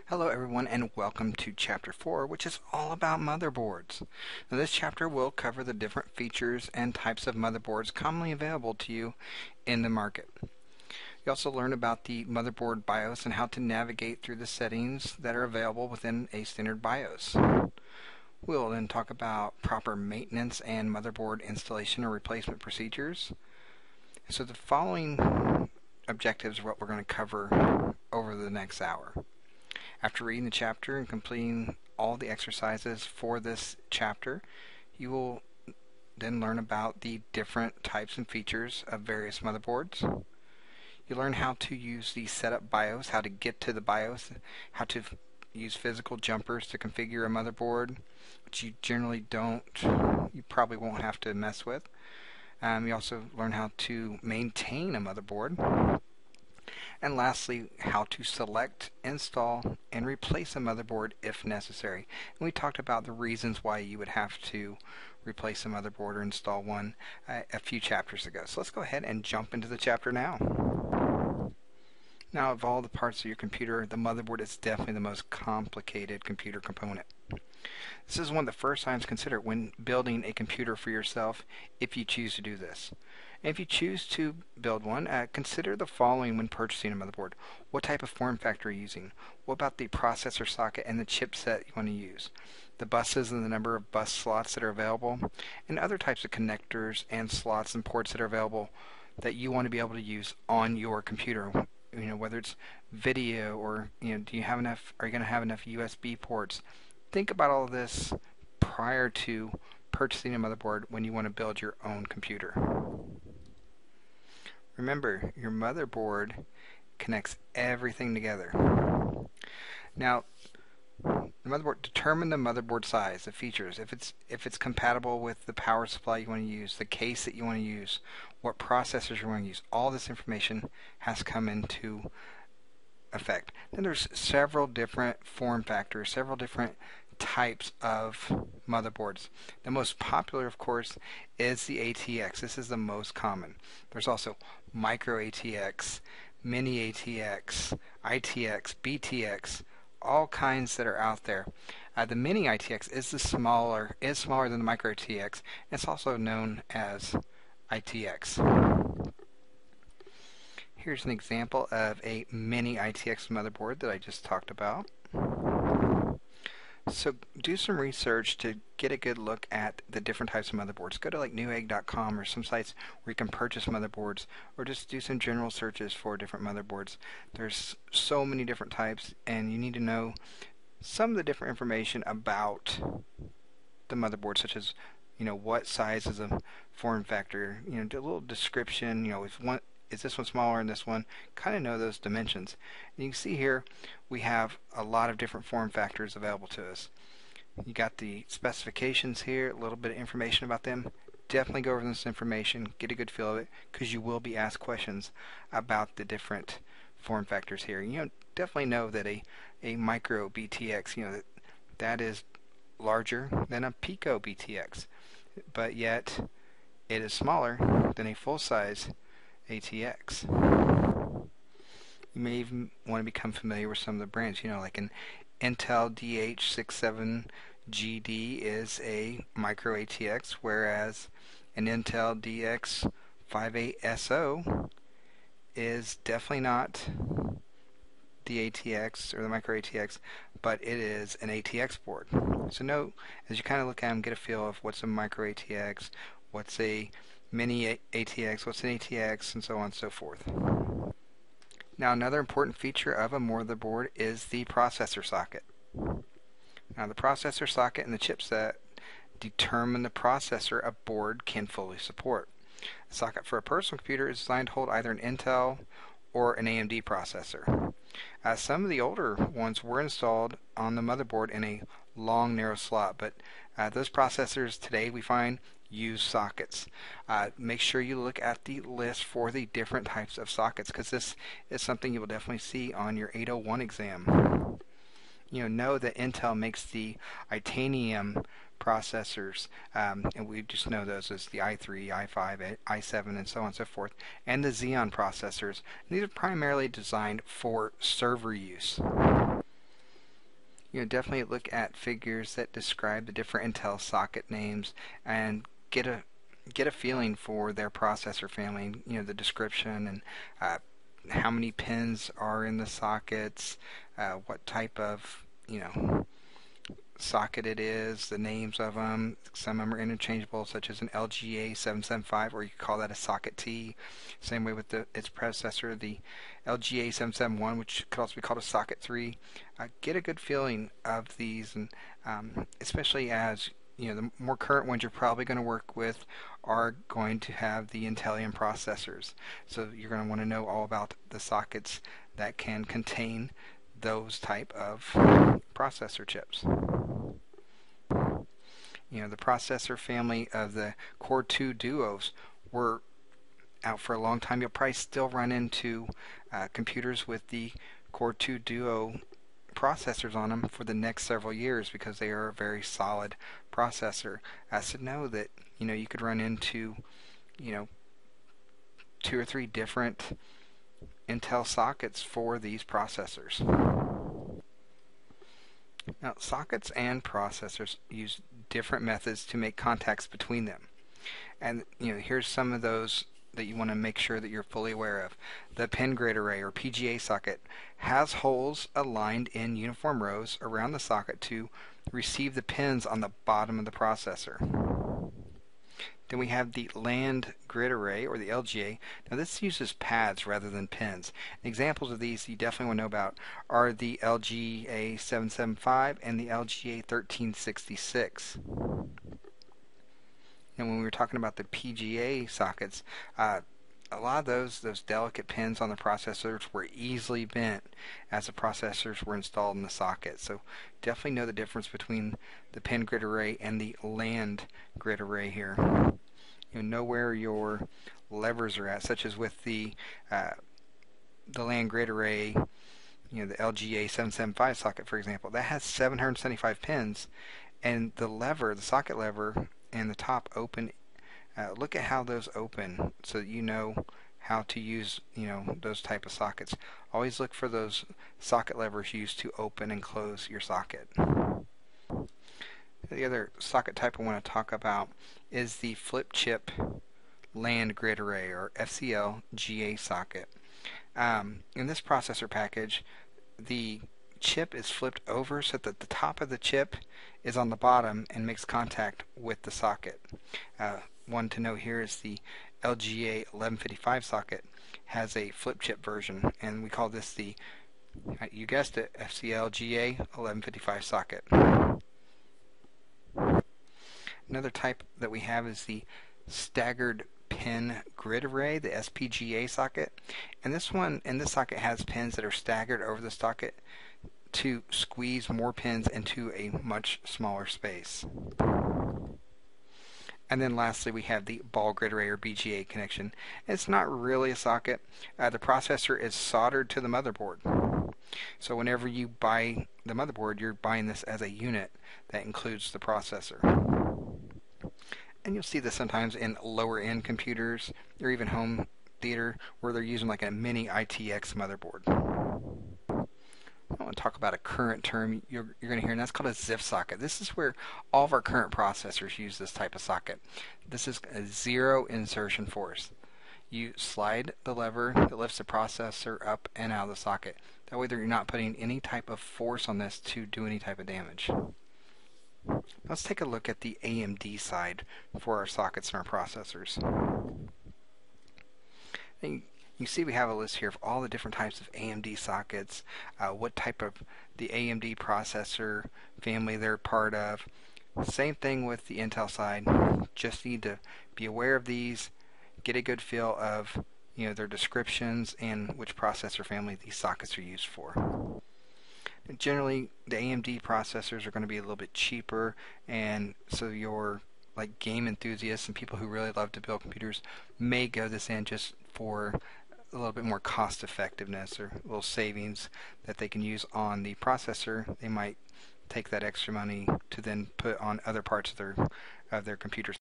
Hello everyone and welcome to Chapter 4, which is all about motherboards. Now this chapter will cover the different features and types of motherboards commonly available to you in the market. You also learn about the motherboard BIOS and how to navigate through the settings that are available within a standard BIOS. We'll then talk about proper maintenance and motherboard installation or replacement procedures. So the following objectives are what we're going to cover over the next hour. After reading the chapter and completing all the exercises for this chapter, you will then learn about the different types and features of various motherboards. You learn how to use the setup BIOS, how to get to the BIOS, how to use physical jumpers to configure a motherboard, which you probably won't have to mess with. You also learn how to maintain a motherboard. And lastly, how to select, install, and replace a motherboard if necessary. And we talked about the reasons why you would have to replace a motherboard or install one a few chapters ago. So let's go ahead and jump into the chapter now. Now, of all the parts of your computer, the motherboard is definitely the most complicated computer component. This is one of the first items considered when building a computer for yourself if you choose to do this. And if you choose to build one, consider the following when purchasing a motherboard. What type of form factor are you using? What about the processor socket and the chipset you want to use? The buses and the number of bus slots that are available, and other types of connectors and slots and ports that are available that you want to be able to use on your computer. Whether it's video or are you going to have enough USB ports? Think about all of this prior to purchasing a motherboard when you want to build your own computer. Remember, your motherboard connects everything together. Now, determine the motherboard size, the features, if it's compatible with the power supply you want to use, the case that you want to use, what processors you want to use. All this information has come into effect. Then there's several different form factors, several different types of motherboards. The most popular, of course, is the ATX. This is the most common. There's also micro ATX, mini ATX, ITX, BTX, all kinds that are out there. The mini ITX is smaller than the micro ATX. It's also known as ITX. Here's an example of a mini ITX motherboard that I just talked about. So do some research to get a good look at the different types of motherboards. Go to like newegg.com or some sites where you can purchase motherboards, or just do some general searches for different motherboards. There's so many different types, and you need to know some of the different information about the motherboard, such as what size is a form factor, do a little description, is this one smaller than this one? Kind of know those dimensions. And you can see here we have a lot of different form factors available to us. You got the specifications here, a little bit of information about them. Definitely go over this information, get a good feel of it, because you will be asked questions about the different form factors here. Definitely know that a micro BTX, that is larger than a pico BTX, but yet it is smaller than a full-size ATX. You may even want to become familiar with some of the brands, like an Intel DH67GD is a micro ATX, whereas an Intel DX58SO is definitely not the ATX or the micro ATX, but it is an ATX board. So note, as you kind of look at them, get a feel of what's a micro ATX, what's a mini ATX, what's an ATX, and so on and so forth. Now, another important feature of a motherboard is the processor socket. Now, the processor socket and the chipset determine the processor a board can fully support. The socket for a personal computer is designed to hold either an Intel or an AMD processor. Some of the older ones were installed on the motherboard in a long, narrow slot, but those processors today we find use sockets. Make sure you look at the list for the different types of sockets, because this is something you will definitely see on your 801 exam. Know that Intel makes the Itanium processors, and we just know those as the i3, i5, i7, and so on and so forth, and the Xeon processors. And these are primarily designed for server use. Definitely look at figures that describe the different Intel socket names and get a feeling for their processor family. The description and uh, how many pins are in the sockets, what type of socket it is, the names of them. Some of them are interchangeable, such as an LGA 775, or you could call that a socket T. Same way with its predecessor, the LGA 771, which could also be called a socket 3. Get a good feeling of these, and especially as the more current ones you're probably going to work with are going to have the Intellium processors. So you're going to want to know all about the sockets that can contain those type of processor chips. The processor family of the Core 2 Duos were out for a long time. You'll probably still run into computers with the Core 2 Duo processors on them for the next several years because they are a very solid processor. So know that you could run into 2 or 3 different Intel sockets for these processors. Now, sockets and processors use different methods to make contacts between them. And here's some of those that you want to make sure that you're fully aware of. The pin grid array, or PGA socket, has holes aligned in uniform rows around the socket to receive the pins on the bottom of the processor. Then we have the land grid array, or the LGA. Now this uses pads rather than pins. Examples of these you definitely want to know about are the LGA 775 and the LGA 1366. And when we were talking about the PGA sockets, a lot of those delicate pins on the processors were easily bent as the processors were installed in the socket. So definitely know the difference between the pin grid array and the land grid array here. Know where your levers are at, such as with the land grid array, the LGA 775 socket, for example. That has 775 pins, and the socket lever and the top open. Look at how those open so that you know how to use those type of sockets. Always look for those socket levers used to open and close your socket. The other socket type I want to talk about is the flip chip land grid array, or FCL GA socket. In this processor package, the chip is flipped over so that the top of the chip is on the bottom and makes contact with the socket. One to note here is the LGA 1155 socket has a flip chip version, and we call this the, you guessed it, FCL GA 1155 socket. Another type that we have is the staggered pin grid array, the SPGA socket. And this socket has pins that are staggered over the socket to squeeze more pins into a much smaller space. And then lastly, we have the ball grid array, or BGA connection. It's not really a socket. The processor is soldered to the motherboard. So whenever you buy the motherboard, you're buying this as a unit that includes the processor. And you'll see this sometimes in lower end computers or even home theater where they're using like a mini ITX motherboard. I want to talk about a current term you're going to hear, and that's called a ZIF socket. This is where all of our current processors use this type of socket. This is a zero insertion force. You slide the lever that lifts the processor up and out of the socket. That way you're not putting any type of force on this to do any type of damage. Let's take a look at the AMD side for our sockets and our processors. And you see we have a list here of all the different types of AMD sockets, what type of the AMD processor family they're part of. Same thing with the Intel side. Just need to be aware of these, get a good feel of their descriptions and which processor family these sockets are used for. Generally, the AMD processors are going to be a little bit cheaper, and so your like game enthusiasts and people who really love to build computers may go this in just for a little bit more cost effectiveness or a little savings that they can use on the processor. They might take that extra money to then put on other parts of their computers.